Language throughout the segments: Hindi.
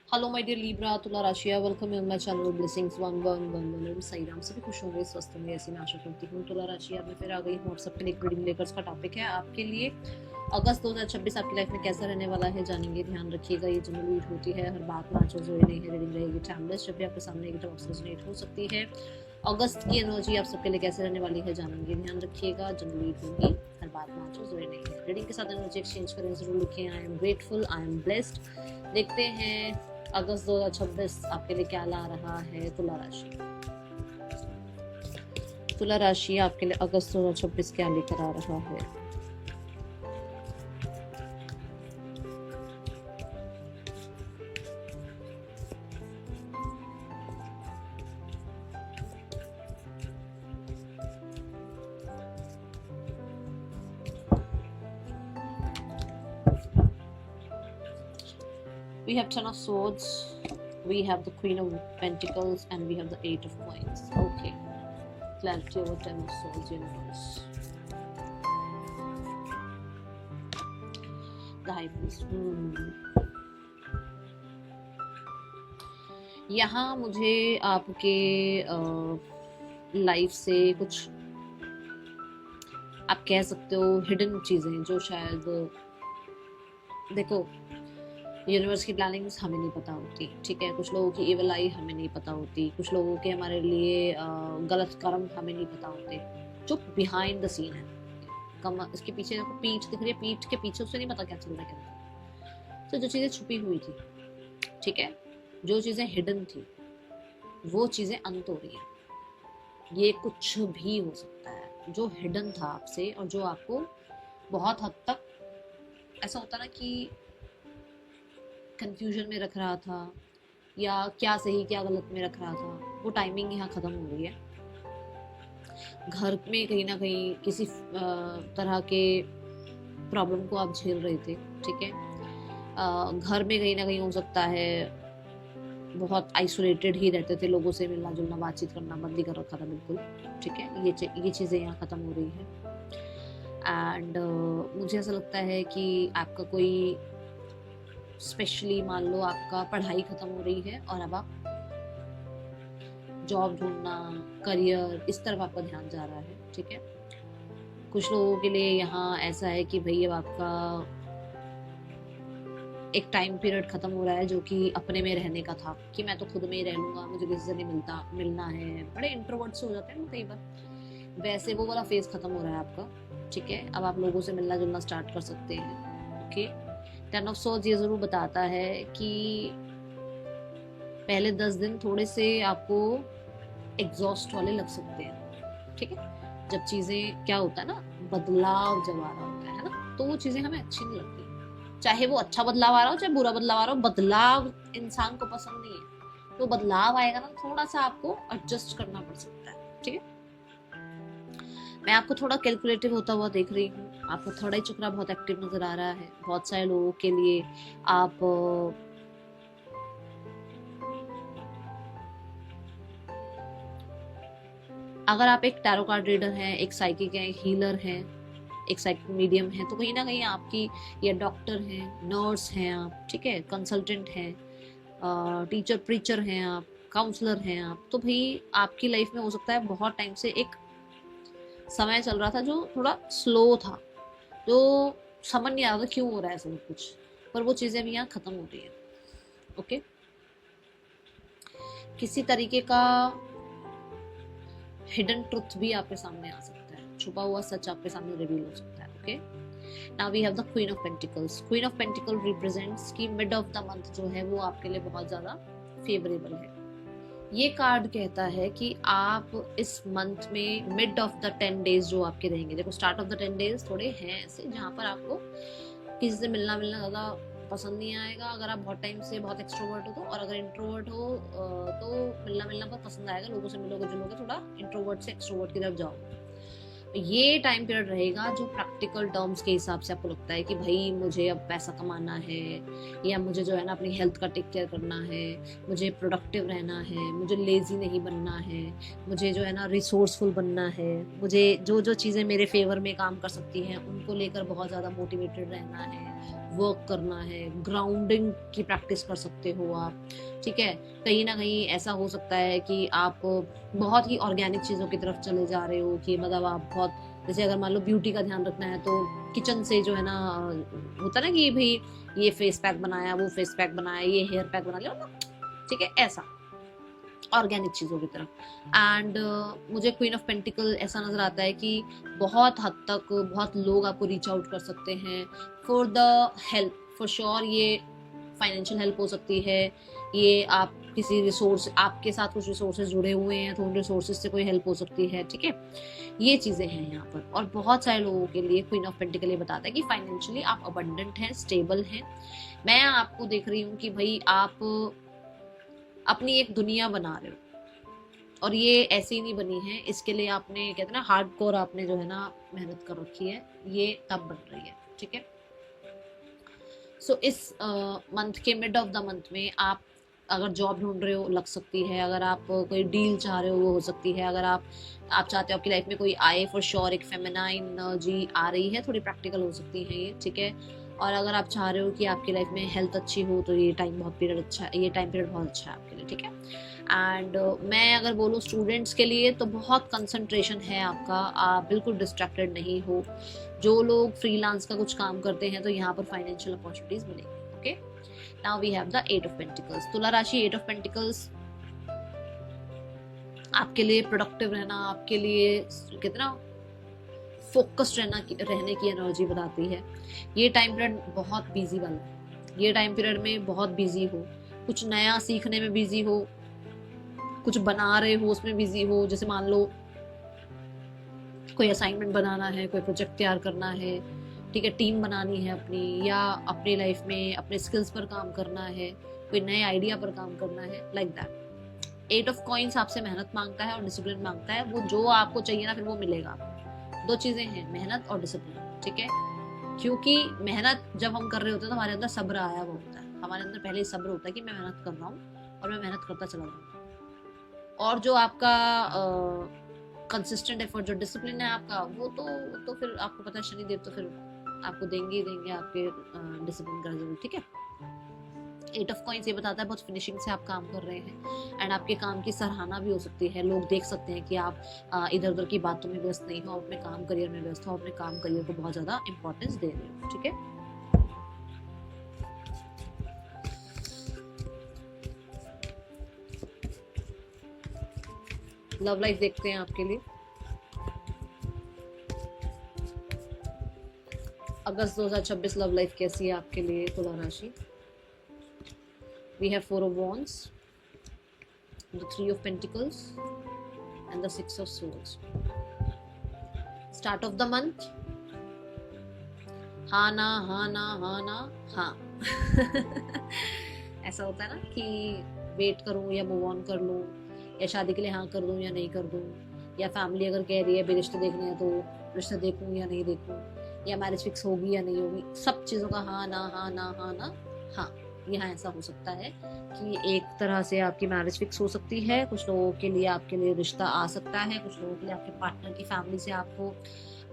हेलो माय डियर लिब्रा तुला राशिया, welcome in my channel blessings 1111 Sai Ram. सभी खुश होंगे, स्वस्थ होंगे, ऐसी मैं आशा करती हूँ। तुला राशिया में फिर आ गई हूँ आप सबके लिए रीडिंग लेकर। इसका टॉपिक है आपके लिए अगस्त 2026 आपकी लाइफ में कैसा रहने वाला है, जानेंगे। ध्यान रखिएगा, ये जनरल रीड होती है, हर बात में आंसर जोड़े नहीं है। रीडिंग रहेगी टाइमलेस, जब भी आपके सामने एक टॉपिक रेजोनेट हो सकती है। अगस्त की एनर्जी आप सबके लिए कैसे रहने वाली है, जानेंगे। ध्यान रखिएगा, जनरल रीड होगी, हर बात में आंसर जोड़े नहीं है। रीडिंग के साथ एनर्जी एक्सचेंज करें, जरूर लिखें I am grateful, I am blessed. देखते हैं अगस्त 2026 आपके लिए क्या ला रहा है। तुला राशि, तुला राशि आपके लिए अगस्त 2026 क्या लेकर आ रहा है। We have Ten of Swords, we have the Queen of Pentacles, and we have the Eight of Coins. Okay, clarity over Ten of Swords, universe. The High Priest. यहाँ मुझे आपके लाइफ से कुछ, आप कह सकते हो, हिडन चीजें जो शायद, देखो, यूनिवर्स की प्लानिंग्स हमें नहीं पता होती, ठीक है। कुछ लोगों की इविल आई हमें नहीं पता होती, कुछ लोगों के हमारे लिए गलत कर्म हमें नहीं पता होते, जो बिहाइंड द सीन है। इसके पीछे पीठ दिख रही है, पीठ के पीछे उससे नहीं पता क्या चल रहा है, क्या। तो जो चीजें छुपी हुई थी, ठीक है, जो चीजें हिडन थी, वो चीजें अंत हो रही है। ये कुछ भी हो सकता है जो हिडन था आपसे, और जो आपको बहुत हद तक ऐसा होता ना कि कंफ्यूजन में रख रहा था, या क्या सही क्या गलत में रख रहा था, वो टाइमिंग यहाँ खत्म हो रही है। घर में कहीं ना कहीं किसी तरह के प्रॉब्लम को आप झेल रहे थे, ठीक है। घर में कहीं ना कहीं हो सकता है बहुत आइसोलेटेड ही रहते थे, लोगों से मिलना जुलना बातचीत करना बंद ही कर रखा था बिल्कुल, ठीक है। ये चीज़ें यहाँ ख़त्म हो रही हैं। एंड मुझे ऐसा लगता है कि आपका कोई, स्पेशली मान लो आपका पढ़ाई ख़त्म हो रही है और अब आप जॉब ढूंढना, करियर, इस तरफ आपका ध्यान जा रहा है, ठीक है। कुछ लोगों के लिए यहाँ ऐसा है कि भाई अब आपका एक टाइम पीरियड खत्म हो रहा है जो कि अपने में रहने का था, कि मैं तो खुद में ही रह लूंगा, मुझे किसी से नहीं मिलना है। बड़े इंट्रोवर्ट से हो जाते हैं ना कई बार, वैसे वो वाला फेज खत्म हो रहा है आपका, ठीक है। अब आप लोगों से मिलना जुलना स्टार्ट कर सकते हैं, ओके। टेन ऑफ सोर्ड्स ये जरूर बताता है कि पहले 10 दिन थोड़े से आपको एग्जॉस्ट वाले लग सकते हैं, ठीक है। जब चीजें, क्या होता है ना, बदलाव जब आ रहा होता है ना, तो वो चीजें हमें अच्छी नहीं लगती। चाहे वो अच्छा बदलाव आ रहा हो, चाहे बुरा बदलाव आ रहा हो, बदलाव इंसान को पसंद नहीं है। तो बदलाव आएगा ना, थोड़ा सा आपको एडजस्ट करना पड़ सकता है, ठीक है। मैं आपको थोड़ा कैलकुलेटिव होता हुआ देख रही हूँ। आपका थर्ड आई चक्रा बहुत एक्टिव नजर आ रहा है। बहुत सारे लोगों के लिए आप अगर आप एक टैरो कार्ड रीडर हैं, एक साइकिक हैं, एक हीलर हैं, एक साइकिक मीडियम है, तो कहीं ना कहीं आपकी, या डॉक्टर हैं, नर्स हैं आप, ठीक है, कंसल्टेंट हैं, टीचर प्रीचर हैं आप, काउंसलर हैं आप, तो भाई आपकी लाइफ में हो सकता है बहुत टाइम से एक समय चल रहा था जो थोड़ा स्लो था, जो समझ नहीं आ रहा था क्यों हो रहा है सब कुछ, पर वो चीजें भी यहाँ खत्म हो रही है, ओके। किसी तरीके का हिडन ट्रुथ भी आपके सामने आ सकता है, छुपा हुआ सच आपके सामने रिवील हो सकता है, okay. Now we have the queen of pentacles. Queen of pentacle represents कि मिड ऑफ द मंथ जो है वो आपके लिए बहुत ज्यादा फेवरेबल है। ये कार्ड कहता है कि आप इस मंथ में मिड ऑफ द 10 डेज जो आपके रहेंगे, देखो स्टार्ट ऑफ द 10 डेज थोड़े हैं ऐसे जहाँ पर आपको किसी से मिलना ज्यादा पसंद नहीं आएगा, अगर आप बहुत टाइम से बहुत एक्सट्रोवर्ट हो तो। और अगर इंट्रोवर्ट हो तो मिलना बहुत पसंद आएगा, लोगों से मिलोगे जुलोगे, थोड़ा इंट्रोवर्ट से एक्सट्रोवर्ट की तरफ जाओगे। ये टाइम पीरियड रहेगा जो प्रैक्टिकल टर्म्स के हिसाब से आपको लगता है कि भाई मुझे अब पैसा कमाना है, या मुझे जो है ना अपनी हेल्थ का टेक केयर करना है, मुझे प्रोडक्टिव रहना है, मुझे लेजी नहीं बनना है, मुझे जो है ना रिसोर्सफुल बनना है, मुझे जो जो चीज़ें मेरे फेवर में काम कर सकती हैं उनको लेकर बहुत ज़्यादा मोटिवेटेड रहना है, वर्क करना है, ग्राउंडिंग की प्रैक्टिस कर सकते हो आप, ठीक है। कहीं ना कहीं ऐसा हो सकता है कि आप बहुत ही ऑर्गेनिक चीज़ों की तरफ चले जा रहे हो, कि मतलब आप बहुत, जैसे अगर मान लो ब्यूटी का ध्यान रखना है तो किचन से जो है ना, होता ना कि भाई ये फेस पैक बनाया, वो फेस पैक बनाया, ये हेयर पैक बना लिया, मतलब ठीक है, ऐसा ऑर्गेनिक चीज़ों की तरफ। एंड मुझे क्वीन ऑफ पेंटिकल ऐसा नजर आता है कि बहुत हद तक बहुत लोग आपको रीच आउट कर सकते हैं for the help, for sure. ये फाइनेंशियल हेल्प हो सकती है, ये आप किसी रिसोर्स, आपके साथ कुछ रिसोर्सेज जुड़े हुए हैं तो उन रिसोर्सेज से कोई हेल्प हो सकती है, ठीक है। ये चीज़ें हैं यहाँ पर। और बहुत सारे लोगों के लिए क्वीन ऑफ पेंटिकल ये बताता है कि फाइनेंशियली आप अबंडेंट हैं, स्टेबल हैं। मैं आपको देख रही हूँ कि भाई आप अपनी एक दुनिया बना रहे हो, और ये ऐसे ही नहीं बनी है, इसके लिए आपने कहते हैं ना हार्डकोर, आपने जो है ना मेहनत कर रखी है, ये तब बन रही है, ठीक है। सो इस मंथ के मिड ऑफ द मंथ में आप अगर जॉब ढूंढ रहे हो, लग सकती है। अगर आप कोई डील चाह रहे हो, वो हो सकती है। अगर आप चाहते हो आपकी लाइफ में कोई आए, फॉर श्योर एक फेमिनाइन एनर्जी आ रही है, थोड़ी प्रैक्टिकल हो सकती है ये, ठीक है। और अगर आप चाह रहे हो कि आपकी लाइफ में हेल्थ अच्छी हो, तो ये टाइम बहुत पीरियड अच्छा है, ये टाइम पीरियड बहुत अच्छा है आपके लिए, ठीक है। एंड मैं अगर बोलूँ स्टूडेंट्स के लिए, तो बहुत कंसंट्रेशन है आपका, आप बिल्कुल डिस्ट्रैक्टेड नहीं हो। जो लोग फ्रीलांस का कुछ काम करते हैं, तो यहाँ पर फाइनेंशियल अपॉर्चुनिटीज मिलेंगी, okay. Now we have the 8 of pentacles. तुला राशि 8 ऑफ पेंटिकल्स आपके लिए प्रोडक्टिव रहना, आपके लिए कितना फोकस्ड रहने की एनर्जी बताती है। ये टाइम पीरियड बहुत बिजी वाला है, ये टाइम पीरियड में बहुत बिजी हो, कुछ नया सीखने में बिजी हो, कुछ बना रहे हो उसमें बिजी हो। जैसे मान लो कोई असाइनमेंट बनाना है, कोई प्रोजेक्ट तैयार करना है, ठीक है, टीम बनानी है अपनी, या अपनी लाइफ में अपने स्किल्स पर काम करना है, कोई नए आइडिया पर काम करना है, लाइक दैट। 8 ऑफ कॉइंस आपसे मेहनत मांगता है और डिसिप्लिन मांगता है। वो जो आपको चाहिए ना, फिर वो मिलेगा। दो चीजें हैं, मेहनत और डिसिप्लिन, ठीक है। क्योंकि मेहनत जब हम कर रहे होते हैं तो हमारे अंदर सब्र आया हुआ होता है, हमारे अंदर पहले ही सब्र होता है कि मैं मेहनत कर रहा हूँ और मैं मेहनत करता चला जाऊंगा। और जो आपका कंसिस्टेंट एफर्ट, जो डिसिप्लिन है आपका, वो तो फिर आपको पता है शनिदेव तो फिर आपको देंगे ही देंगे आपके डिसिप्लिन का रिजल्ट, ठीक है। 8 ऑफ कॉइंस ये बताता है बहुत फिनिशिंग से आप काम कर रहे हैं, एंड आपके काम की सराहना भी हो सकती है। लोग देख सकते हैं कि आप इधर उधर की बातों में व्यस्त नहीं हो, अपने काम करियर में व्यस्त हो, अपने काम करियर को बहुत ज्यादा इंपॉर्टेंस दे रहे हो, ठीक है। लव लाइफ देखते हैं आपके लिए। अगस्त 2026 लव लाइफ कैसी है आपके लिए तुला राशि। We have 4 of Wands, the 3 of Pentacles, and the 6 of Swords. Start of the month. हाँ ना, हाँ ना, हाँ ना, हाँ। ऐसा होता है ना कि वेट करूं या मूव ऑन कर लूं, या शादी के लिए हाँ कर दूं या नहीं कर दूं, या फैमिली अगर कह रही है रिश्ते देखने हैं तो रिश्ते देखूं या नहीं देखूं, या मैरिज फिक्स होगी या नहीं होगी। सब चीज़ों का हाँ ना, हाँ ना, हाँ ना, हाँ। यहाँ ऐसा हो सकता है कि एक तरह से आपकी मैरिज फिक्स हो सकती है, कुछ लोगों के लिए आपके लिए रिश्ता आ सकता है, कुछ लोगों के लिए आपके पार्टनर की फैमिली से आपको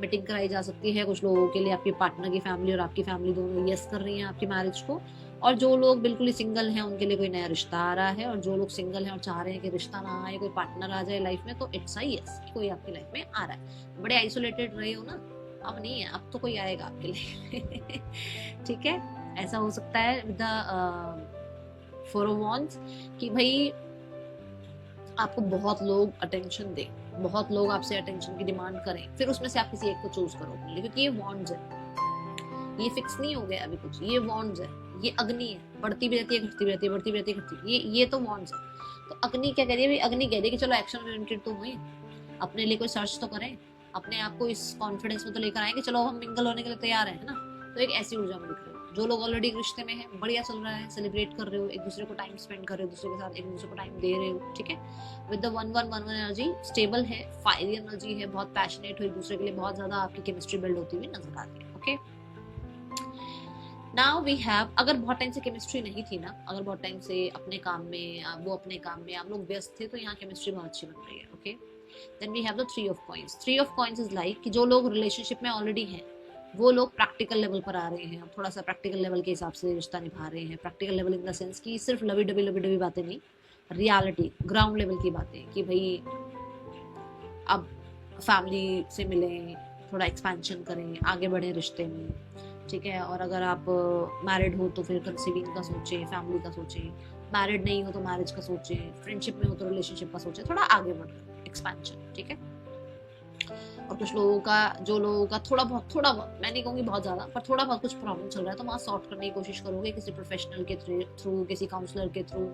मीटिंग कराई जा सकती है, कुछ लोगों के लिए आपके पार्टनर की फैमिली और आपकी फैमिली दोनों यस कर रही हैं आपकी मैरिज को। और जो लोग बिल्कुल ही सिंगल हैं उनके लिए कोई नया रिश्ता आ रहा है, और जो लोग सिंगल हैं और चाह रहे हैं कि रिश्ता ना आए, कोई पार्टनर आ जाए लाइफ में, तो इट्स अ यस, कोई आपकी लाइफ में आ रहा है। बड़े आइसोलेटेड रहे हो ना, अब नहीं है, अब तो कोई आएगा आपके लिए। ठीक है, ऐसा हो सकता है विद द 4 of Wands कि भाई आपको बहुत लोग अटेंशन दें, बहुत लोग आपसे अटेंशन की डिमांड करें, फिर उसमें से आप किसी एक को चूज करो, क्योंकि ये वॉन्ड्स है, ये फिक्स नहीं हो गया अभी कुछ, ये वॉन्ड्स है, ये अग्नि है, बढ़ती भी रहती है, घटती भी रहती है, बढ़ती भी रहती है, घटती। ये तो वॉन्ड्स है। तो अग्नि क्या कह रही है, अग्नि कह रही है कि चलो एक्शन ओरिएंटेड तो हुए, अपने लिए कोई सर्च तो करें, अपने आप को इस कॉन्फिडेंस में तो लेकर आए कि चलो हम मिंगल होने के लिए तैयार है ना। तो एक ऐसी ऊर्जा में दिख रही हो। जो लोग ऑलरेडी रिश्ते में है, बढ़िया चल रहा है, सेलिब्रेट कर रहे हो, एक दूसरे को टाइम स्पेंड कर रहे हो, दूसरे के साथ एक दूसरे को टाइम दे रहे हो, ठीक है। विद द 1-1-1-1 एनर्जी स्टेबल है, फायरी एनर्जी है, बहुत पैशनेट हो, एक दूसरे के लिए बहुत ज्यादा आपकी केमिस्ट्री बिल्ड होती हुई नजर आती है, ओके। नाउ वी हैव, अगर बहुत टाइम से केमिस्ट्री नहीं थी ना, अगर बहुत टाइम से अपने काम में, वो अपने काम में आप लोग व्यस्त थे, तो यहाँ केमिस्ट्री बहुत अच्छी बन रही है, okay. Then we have the 3 of Coins। 3 of Coins is like कि जो लोग रिलेशनशिप में ऑलरेडी हैं, वो लोग प्रैक्टिकल लेवल पर आ रहे हैं, अब थोड़ा सा प्रैक्टिकल लेवल के हिसाब से रिश्ता निभा रहे हैं। Practical level in the sense कि सिर्फ लवी डबी बातें नहीं, रियलिटी ग्राउंड लेवल की बातें कि भाई अब फैमिली से मिलें, थोड़ा एक्सपेंशन करें, आगे बढ़े रिश्ते में, ठीक है। और अगर आप मैरिड हो तो फिर कंसीविंग का सोचें, फैमिली का सोचें, मैरिड नहीं हो तो मैरिज का सोचें, फ्रेंडशिप में हो तो रिलेशनशिप का सोचें, थोड़ा आगे बढ़ एक्सपेंशन, ठीक है। और कुछ लोगों का, जो लोगों का थोड़ा बहुत, मैं नहीं कहूँगी बहुत ज्यादा, पर थोड़ा बहुत कुछ प्रॉब्लम चल रहा है तो वहाँ सॉर्ट करने की कोशिश करोगे किसी प्रोफेशनल के थ्रू, किसी काउंसलर के थ्रू,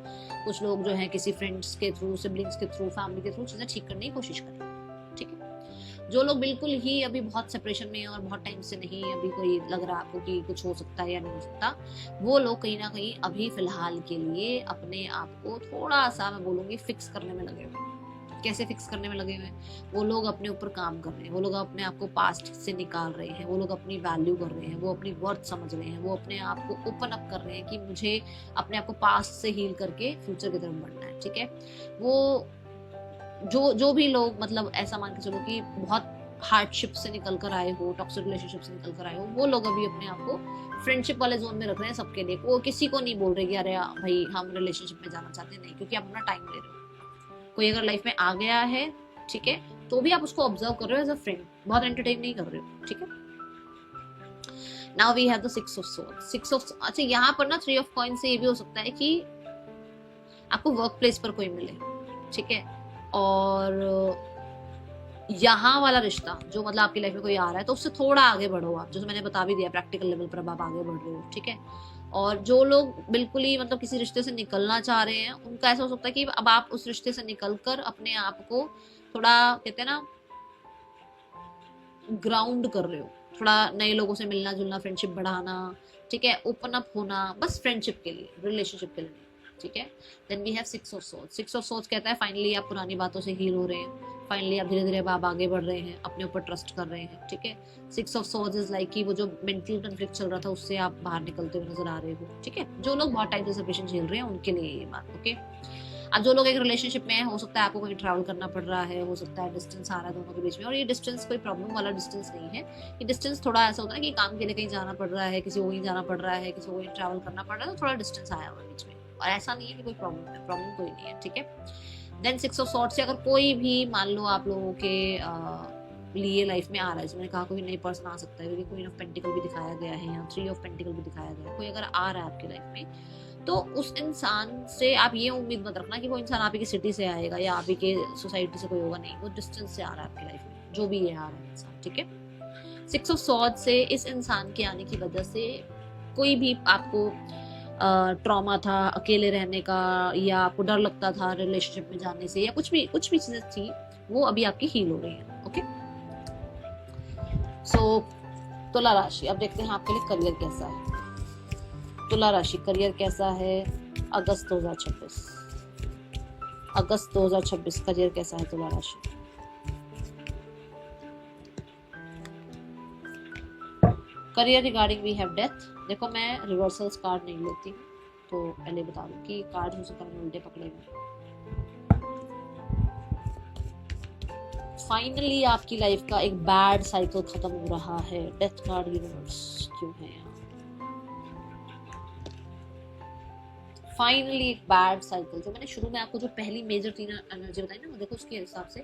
कुछ लोग जो है किसी फ्रेंड्स के थ्रू, सिबलिंग्स के थ्रू, फैमिली के थ्रू चीजें ठीक करने की कोशिश करें, ठीक है। जो लोग बिल्कुल ही अभी बहुत सेपरेशन में और बहुत टाइम से नहीं, अभी कोई लग रहा है आपको कि कुछ हो सकता है या नहीं हो सकता, वो लोग कहीं ना कहीं अभी फिलहाल के लिए अपने आप को थोड़ा सा, मैं बोलूंगी, फिक्स करने में लगे हुए हैं। कैसे फिक्स करने में लगे हुए हैं? वो लोग अपने ऊपर काम कर रहे हैं, वो लोग अपने आप को पास्ट से निकाल रहे हैं, वो लोग अपनी वैल्यू कर रहे हैं, वो अपनी वर्थ समझ रहे हैं, वो अपने आप को ओपन अप कर रहे हैं कि मुझे अपने आप को पास्ट से हील करके फ्यूचर की तरफ बढ़ना है, ठीक है। वो जो भी लोग, मतलब ऐसा मान के चलो कि बहुत हार्डशिप से निकल कर आए हो, टॉक्सिक रिलेशनशिप से निकल कर आए हो, वो लोग अभी अपने आप को फ्रेंडशिप वाले जोन में रख रहे हैं सबके लिए। वो किसी को नहीं बोल रहे कि अरे भाई हम रिलेशनशिप में जाना चाहते हैं, नहीं, क्योंकि आप अपना टाइम ले रहे हो। कोई अगर लाइफ में आ गया है, ठीक है, तो भी आप उसको ऑब्जर्व कर रहे हो एज अ फ्रेंड, बहुत एंटरटेन नहीं कर रहे हो, ठीक है। Now we have the six of swords. अच्छा, यहाँ पर ना थ्री ऑफ कॉइन से ये भी हो सकता है कि आपको वर्क प्लेस पर कोई मिले, ठीक है। और यहाँ वाला रिश्ता जो, मतलब आपकी लाइफ में कोई आ रहा है तो उससे थोड़ा आगे बढ़ो आप, जैसे मैंने बता भी दिया, प्रैक्टिकल लेवल पर अब आप आगे बढ़ रहे हो, ठीक है। और जो लोग बिल्कुल ही, मतलब किसी रिश्ते से निकलना चाह रहे हैं, उनका ऐसा हो सकता है कि अब आप उस रिश्ते से निकलकर अपने आप को थोड़ा, कहते हैं ना, ग्राउंड कर रहे हो, थोड़ा नए लोगों से मिलना जुलना, फ्रेंडशिप बढ़ाना, ठीक है, ओपन अप होना, बस फ्रेंडशिप के लिए, रिलेशनशिप के लिए, ठीक है। Then we have six of swords. Six of swords कहता है फाइनली आप पुरानी बातों से हील हो रहे हैं, फाइनली आप धीरे धीरे आप आगे बढ़ रहे हैं, अपने ऊपर ट्रस्ट कर रहे हैं, ठीक है। Six of swords is like कि वो जो मेंटल कॉन्फ्लिक्ट चल रहा था उससे आप बाहर निकलते हुए नजर आ रहे हो, ठीक है। जो लोग बहुत टाइम से सेपरेशन झेल रहे हैं उनके लिए ये बात, ओके। अब जो लोग एक रिलेशनशिप में है, हो सकता है आपको कहीं ट्रैवल करना पड़ रहा है, हो सकता है डिस्टेंस आ रहा है दोनों के बीच में, और ये डिस्टेंस कोई प्रॉब्लम वाला डिस्टेंस नहीं है। ये डिस्टेंस थोड़ा ऐसा होता है कि काम के लिए कहीं जाना पड़ रहा है, किसी को कहीं जाना पड़ रहा है, किसी को कहीं ट्रैवल करना पड़ रहा है, तो थोड़ा डिस्टेंस आया हुआ बीच में, और ऐसा नहीं है कि कोई प्रॉब्लम है, प्रॉब्लम कोई नहीं है, ठीक है। देन सिक्स ऑफ सॉर्ड्स से अगर कोई भी, मान लो आप लोगों के लिए लाइफ में आ रहा है, जैसे मैंने कहा कोई नई पर्सन आ सकता है, क्योंकि क्वीन ऑफ पेंटिकल भी दिखाया गया है, यहाँ थ्री ऑफ पेंटिकल भी दिखाया गया है, कोई अगर आ रहा है आपकी लाइफ में, तो उस इंसान से आप ये उम्मीद मत रखना कि वो इंसान आप ही की सिटी से आएगा या आप ही के सोसाइटी से कोई होगा, नहीं, वो डिस्टेंस से आ रहा है आपकी लाइफ में, जो भी ये आ रहा है इंसान, ठीक है। सिक्स ऑफ सॉर्ड्स से इस इंसान के आने की वजह से कोई भी आपको ट्रॉमा था अकेले रहने का, या आपको डर लगता था रिलेशनशिप में जाने से, या कुछ भी चीजें थी, वो अभी आपकी हील हो रही है, ओके। सो तुला राशि, अब देखते हैं आपके लिए करियर कैसा है। तुला राशि करियर कैसा है अगस्त 2026। अगस्त 2026 करियर कैसा है तुला राशि। Career regarding we have death. देखो, मैं रिवर्सल्स कार्ड नहीं लेती, तो पहले बता दूं कि कार्ड हो सकता है उल्टे पकड़े हुए। फाइनली आपकी लाइफ का एक बैड साइकिल खत्म हो रहा है। डेथ कार्ड यूनिवर्स क्यों है यहाँ? फाइनली एक बैड साइकिल, जो मैंने शुरू में आपको जो पहली मेजर तीन एनर्जी बताई ना, वो देखो उसके हिसाब से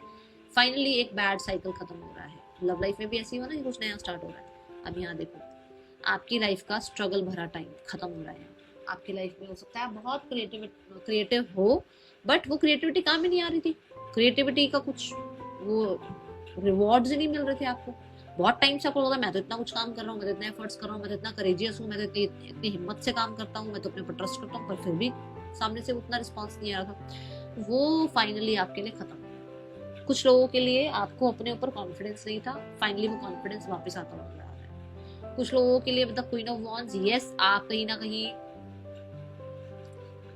फाइनली एक बैड साइकिल खत्म हो रहा है। लव लाइफ में भी ऐसी हो ना कि कुछ नया स्टार्ट हो रहा है। अब यहाँ देखो, आपकी लाइफ का स्ट्रगल भरा टाइम खत्म हो रहा है। आपकी लाइफ में हो सकता है बहुत क्रिएटिव हो, बट वो क्रिएटिविटी काम ही नहीं आ रही थी। क्रिएटिविटी का कुछ वो रिवॉर्ड्स ही नहीं मिल रहे थे आपको। बहुत टाइम से आपको लगा मैं तो इतना कुछ काम कर रहा हूँ, मैं तो इतना एफर्ट्स कर रहा हूँ, मैं तो इतना करेजियस हूँ, मैं तो इतनी हिम्मत से काम करता हूँ, मैं तो अपने ऊपर ट्रस्ट करता हूँ, पर फिर भी सामने से उतना रिस्पॉन्स नहीं आ रहा था। वो फाइनली आपके लिए खत्म। कुछ लोगों के लिए आपको अपने ऊपर कॉन्फिडेंस नहीं था, फाइनली वो कॉन्फिडेंस वापस आता हुआ नजर आ रहा है। कुछ लोगों के लिए मतलब क्वीन ऑफ वॉन्ड्स, यस, आप कहीं ना कहीं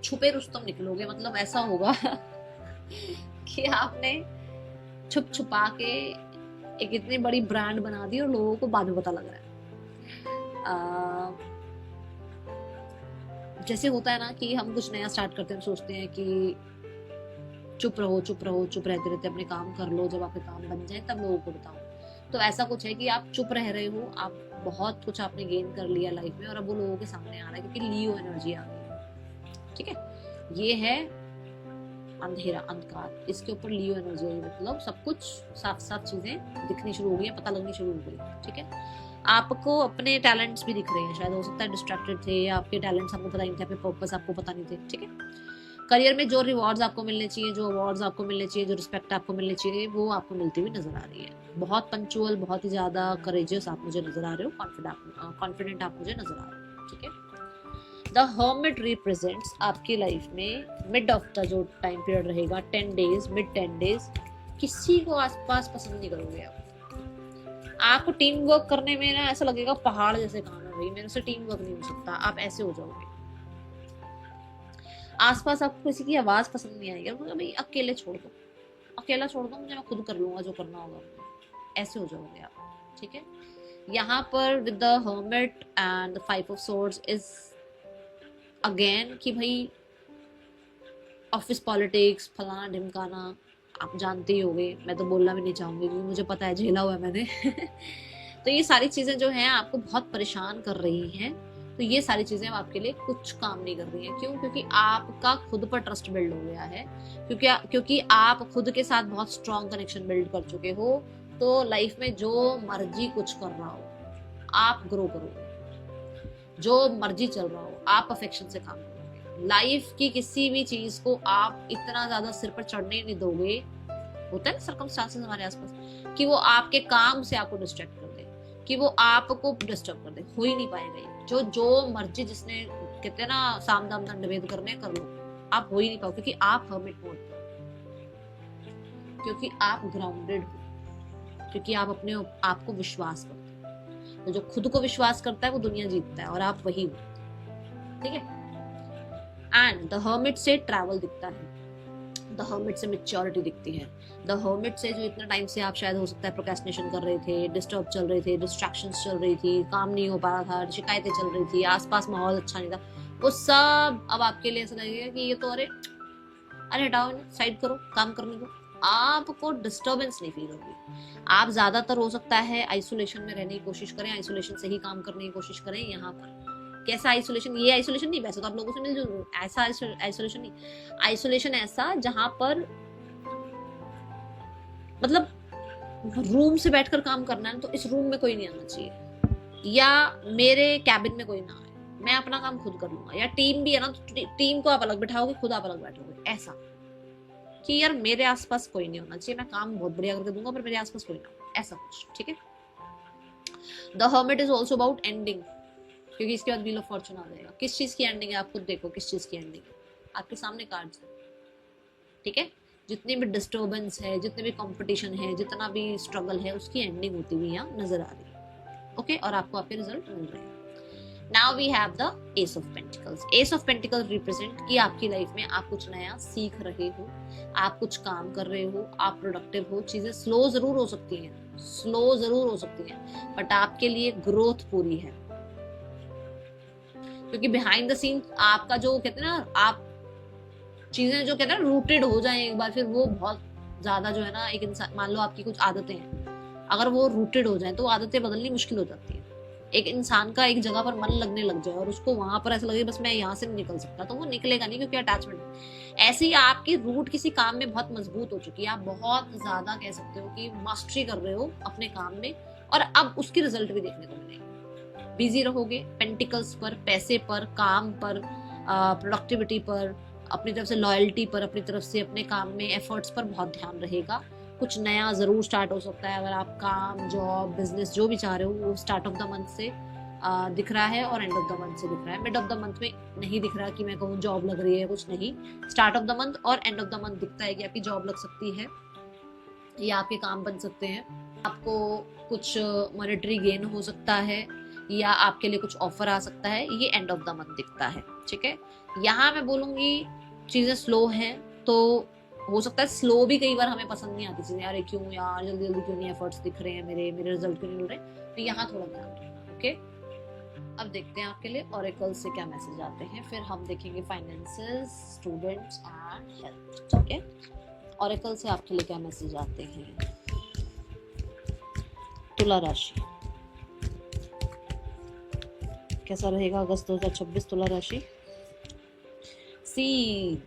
छुपे रुस्तम निकलोगे। मतलब ऐसा होगा कि आपने छुप छुपा के एक इतनी बड़ी ब्रांड बना दी और लोगों को बाद में पता लग रहा है। जैसे होता है ना कि हम कुछ नया स्टार्ट करते हैं, सोचते हैं कि चुप रहो, चुप रहते रहते अपने काम कर लो, जब आपके काम बन जाए तब लोगों को बताओ। तो ऐसा कुछ है कि आप चुप रह रहे हो, आप बहुत कुछ आपने गेन कर लिया लाइफ में और अब वो लोगों के सामने आ रहा है क्योंकि लियो एनर्जी आ गई है। ठीक है, ये है अंधेरा, अंधकार, इसके ऊपर लियो एनर्जी आई, मतलब सब कुछ साफ साफ चीजें दिखनी शुरू हो गई, पता लगनी शुरू हो गई। ठीक है, आपको अपने टैलेंट्स भी दिख रहे हैं, शायद हो सकता है डिस्ट्रैक्टेड थे, आपके टैलेंट्स आपको पता नहीं थे, आपके पर्पस आपको पता नहीं थे। ठीक है, करियर में जो रिवॉर्ड्स आपको मिलने चाहिए, जो अवार्ड्स आपको मिलने चाहिए, जो रिस्पेक्ट आपको मिलने चाहिए, वो आपको मिलती हुई नजर आ रही है। बहुत पंचुअल, बहुत ही ज्यादा करेजियस आप मुझे नजर आ रहे हो, कॉन्फिडेंट आप मुझे नजर आ रहे हो। ठीक है, द हर्मिट रिप्रेजेंट्स आपकी लाइफ में मिड ऑफ द जो टाइम पीरियड रहेगा 10 डेज, मिड 10 डेज, किसी को आसपास पसंद नहीं करोगे आप। आपको टीम वर्क करने में ना ऐसा लगेगा पहाड़ जैसे काम है, भाई मेरे से टीम वर्क नहीं हो सकता, आप ऐसे हो जाओगे। आसपास आपको किसी की आवाज पसंद नहीं आएगी, भाई अकेले छोड़ दो, अकेला छोड़ दो मुझे, मैं खुद कर लूंगा जो करना होगा, ऐसे हो जाओगे आप। ठीक है, यहाँ पर with the hermit and the 5 of swords is again कि भाई ऑफिस पॉलिटिक्स, फलाना ढिमकाना, आप जानते ही होंगे, मैं तो बोलना भी नहीं चाहूंगी क्योंकि मुझे पता है, झेला हुआ है मैंने। तो ये सारी चीजें जो हैं आपको बहुत परेशान कर रही हैं। तो ये सारी चीजें आपके लिए कुछ काम नहीं कर रही हैं। क्यों? क्योंकि आपका खुद पर ट्रस्ट बिल्ड हो गया है, क्योंकि आप खुद के साथ बहुत स्ट्रॉन्ग कनेक्शन बिल्ड कर चुके हो। तो लाइफ में जो मर्जी कुछ कर रहा हो आप ग्रो करोगे, जो मर्जी चल रहा हो आप परफेक्शन से काम करोगे। लाइफ की किसी भी चीज को आप इतना ज्यादा सिर पर चढ़ने नहीं दोगे, होता है ना सर्कमस्टांसेस हमारे आसपास, कि वो आपके काम से आपको डिस्ट्रैक्ट कर दे, कि वो आपको डिस्टर्ब कर दे, हो ही नहीं पाएगा। जो मर्जी जिसने कहते हैं ना साम दाम दंड भेद करने कर लो, आप हो ही नहीं पाओ, क्योंकि आप हर्मिट मोड, क्योंकि आप ग्राउंडेड हो, क्योंकि आप अपने आप को विश्वास करते हो। तो जो खुद को विश्वास करता है वो दुनिया जीतता है, और आप वही हो। ठीक है, एंड द हर्मिट से ट्रैवल दिखता है, द हर्मिट से मैच्योरिटी दिखती है, द हर्मिट से जो इतना टाइम से आप शायद हो सकता है प्रोक्रेस्टिनेशन कर रहे थे, डिस्टर्ब चल रहे थे, डिस्ट्रैक्शंस चल रही थी, काम नहीं हो पा रहा था, शिकायतें चल रही थी, आसपास माहौल अच्छा नहीं था, वो सब अब आपके लिए ऐसा लगेगा कि ये तो अरे हटाओ, साइड करो, काम करने दो। आपको डिस्टर्बेंस नहीं फील होगी। आप ज्यादातर हो सकता है आइसोलेशन में रहने की कोशिश करें, आइसोलेशन से ही काम करने की कोशिश करें। यहाँ पर कैसा आइसोलेशन? ये आइसोलेशन नहीं, वैसे तो आप लोगों से मिलजुल, ऐसा आइसोलेशन नहीं, आइसोलेशन ऐसा जहां पर मतलब रूम से बैठकर काम करना है तो इस रूम में कोई नहीं आना चाहिए, या मेरे कैबिन में कोई ना आए, मैं अपना काम खुद कर लूंगा, या टीम भी है ना तो टीम को आप अलग बैठाओगे, खुद आप अलग बैठोगे, ऐसा कि यार मेरे आसपास कोई नहीं होना चाहिए, मैं काम बहुत बढ़िया करके दूंगा पर मेरे आसपास कोई ना हो, ऐसा कुछ। ठीक है, the hermit is also about ending, क्योंकि इसके बाद व्हील ऑफ फॉर्चून आ जाएगा। किस चीज की एंडिंग है आप खुद देखो, किस चीज की एंडिंग है, आपके सामने कार्ड्स है। ठीक है, जितनी भी डिस्टर्बेंस है, जितने भी कंपटीशन है, जितना भी स्ट्रगल है, उसकी एंडिंग होती हुई यहाँ नजर आ रही है। ओके, और आपको आपके रिजल्ट मिल रहे हैं। Now we have the ace of pentacles. Ace of pentacle represent कि आपकी लाइफ में आप कुछ नया सीख रहे हो, आप कुछ काम कर रहे हो, आप प्रोडक्टिव हो। चीजें स्लो जरूर हो सकती हैं, स्लो जरूर हो सकती हैं, बट आपके लिए ग्रोथ पूरी है, क्योंकि बिहाइंड द सीन आपका जो कहते हैं ना, आप चीजें जो कहते हैं रूटेड हो जाए एक बार, फिर वो बहुत ज्यादा जो है ना, एक इंसान मान लो आपकी कुछ आदतें हैं, अगर वो रूटेड हो जाए तो आदतें बदलनी मुश्किल हो जाती है। एक इंसान का एक जगह पर मन लगने लग जाए और उसको वहां पर ऐसा लगे बस मैं यहाँ से नहीं निकल सकता, तो वो निकलेगा नहीं, क्योंकि अटैचमेंट। ऐसे ही आपकी रूट किसी काम में बहुत मजबूत हो चुकी है, आप बहुत ज्यादा कह सकते हो कि मास्टरी कर रहे हो अपने काम में, और अब उसकी रिजल्ट भी देखने को मिलेगी। बिजी रहोगे पेंटिकल्स पर, पैसे पर, काम पर, प्रोडक्टिविटी पर, अपनी तरफ से लॉयल्टी पर, अपनी तरफ से अपने काम में एफर्ट्स पर बहुत ध्यान रहेगा। कुछ नया जरूर स्टार्ट हो सकता है, अगर आप काम, जॉब, बिजनेस जो भी चाह रहे हो, वो स्टार्ट ऑफ द मंथ से दिख रहा है और एंड ऑफ द मंथ से दिख रहा है। मिड ऑफ द मंथ में नहीं दिख रहा कि मैं कहूँ जॉब लग रही है, कुछ नहीं। स्टार्ट ऑफ द मंथ और एंड ऑफ द मंथ दिखता है कि आपकी जॉब लग सकती है या आपके काम बन सकते हैं, आपको कुछ मॉनेटरी गेन हो सकता है, या आपके लिए कुछ ऑफर आ सकता है, ये एंड ऑफ द मंथ दिखता है। ठीक है, यहाँ मैं बोलूंगी चीजें स्लो हैं, तो हो सकता है स्लो भी कई बार हमें पसंद नहीं आती चीजें, अरे क्यों यार जल्दी जल्दी क्यों नहीं एफर्ट्स दिख रहे हैं, मेरे रिजल्ट क्यों नहीं मिल रहे, तो यहाँ थोड़ा ध्यान रखना। ओके, अब देखते हैं आपके लिए ऑरेकल से क्या मैसेज आते हैं, फिर हम देखेंगे फाइनेंसेस, स्टूडेंट्स एंड हेल्थ। ठीक है, ऑरेकल से आपके लिए क्या मैसेज आते हैं। तुला राशि, कैसा रहेगा अगस्त 2026 तुला राशि। See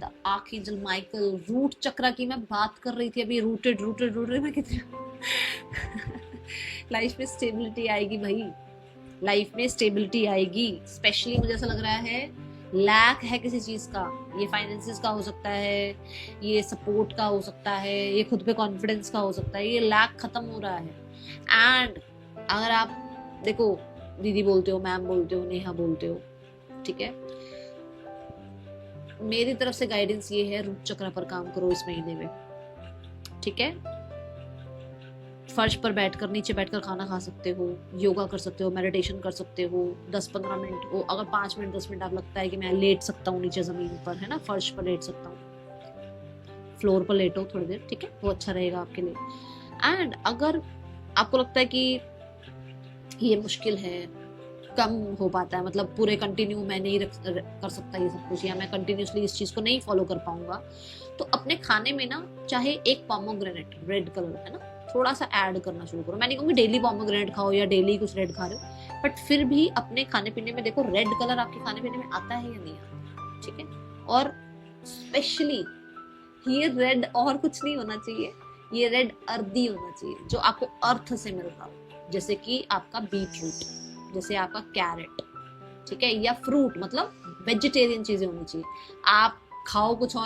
the archangel Michael, root chakra की मैं बात कर रही थी अभी, रूटेड रूटेड रूटेड में कितने लाइफ में स्टेबिलिटी आएगी भाई, लाइफ में स्टेबिलिटी आएगी। स्पेशली मुझे ऐसा लग रहा है लैक है किसी चीज का, ये फाइनेंसेस का हो सकता है, ये सपोर्ट का हो सकता है, ये खुद पे कॉन्फिडेंस का हो सकता है, ये लैक खत्म हो रहा है। एंड अगर आप देखो, दीदी बोलते हो, मैम बोलते हो, नेहा बोलते हो, ठीक है, मेरी तरफ से गाइडेंस ये है, रूट चक्र पर काम करो इस महीने में, ठीक है। फर्श पर बैठकर, नीचे बैठकर खाना खा सकते हो, योगा कर सकते हो, मेडिटेशन कर सकते हो, 10-15 मिनट, वो अगर 5 मिनट 10 मिनट आप लगता है कि मैं लेट सकता हूँ नीचे जमीन पर, है ना, फर्श पर लेट सकता हूँ, फ्लोर पर लेटो थोड़ी देर, ठीक है, वो अच्छा रहेगा आपके लिए। एंड अगर आपको लगता है कि ये मुश्किल है, कम हो पाता है, मतलब पूरे कंटिन्यू मैं नहीं कर सकता ये सब कुछ, या मैं कंटिन्यूसली इस चीज को नहीं फॉलो कर पाऊंगा, तो अपने खाने में ना चाहे एक पोमोग्रेनेट रेड कलर है ना, थोड़ा सा ऐड करना शुरू करो। मैं नहीं कहूँगी डेली पोमोग्रेनेट खाओ या डेली कुछ रेड खा रहे हो, बट फिर भी अपने खाने पीने में देखो रेड कलर आपके खाने पीने में आता है या नहीं आता, ठीक है। और स्पेशली ये रेड और कुछ नहीं होना चाहिए, ये रेड अर्दी होना चाहिए, जो आपको अर्थ से मिलता हो, जैसे कि आपका बीट रूट, जैसे आपका कैरेट, ठीक है, या फ्रूट, मतलब वेजिटेरियन चीजें होनी चाहिए। आप खाओ कुछ और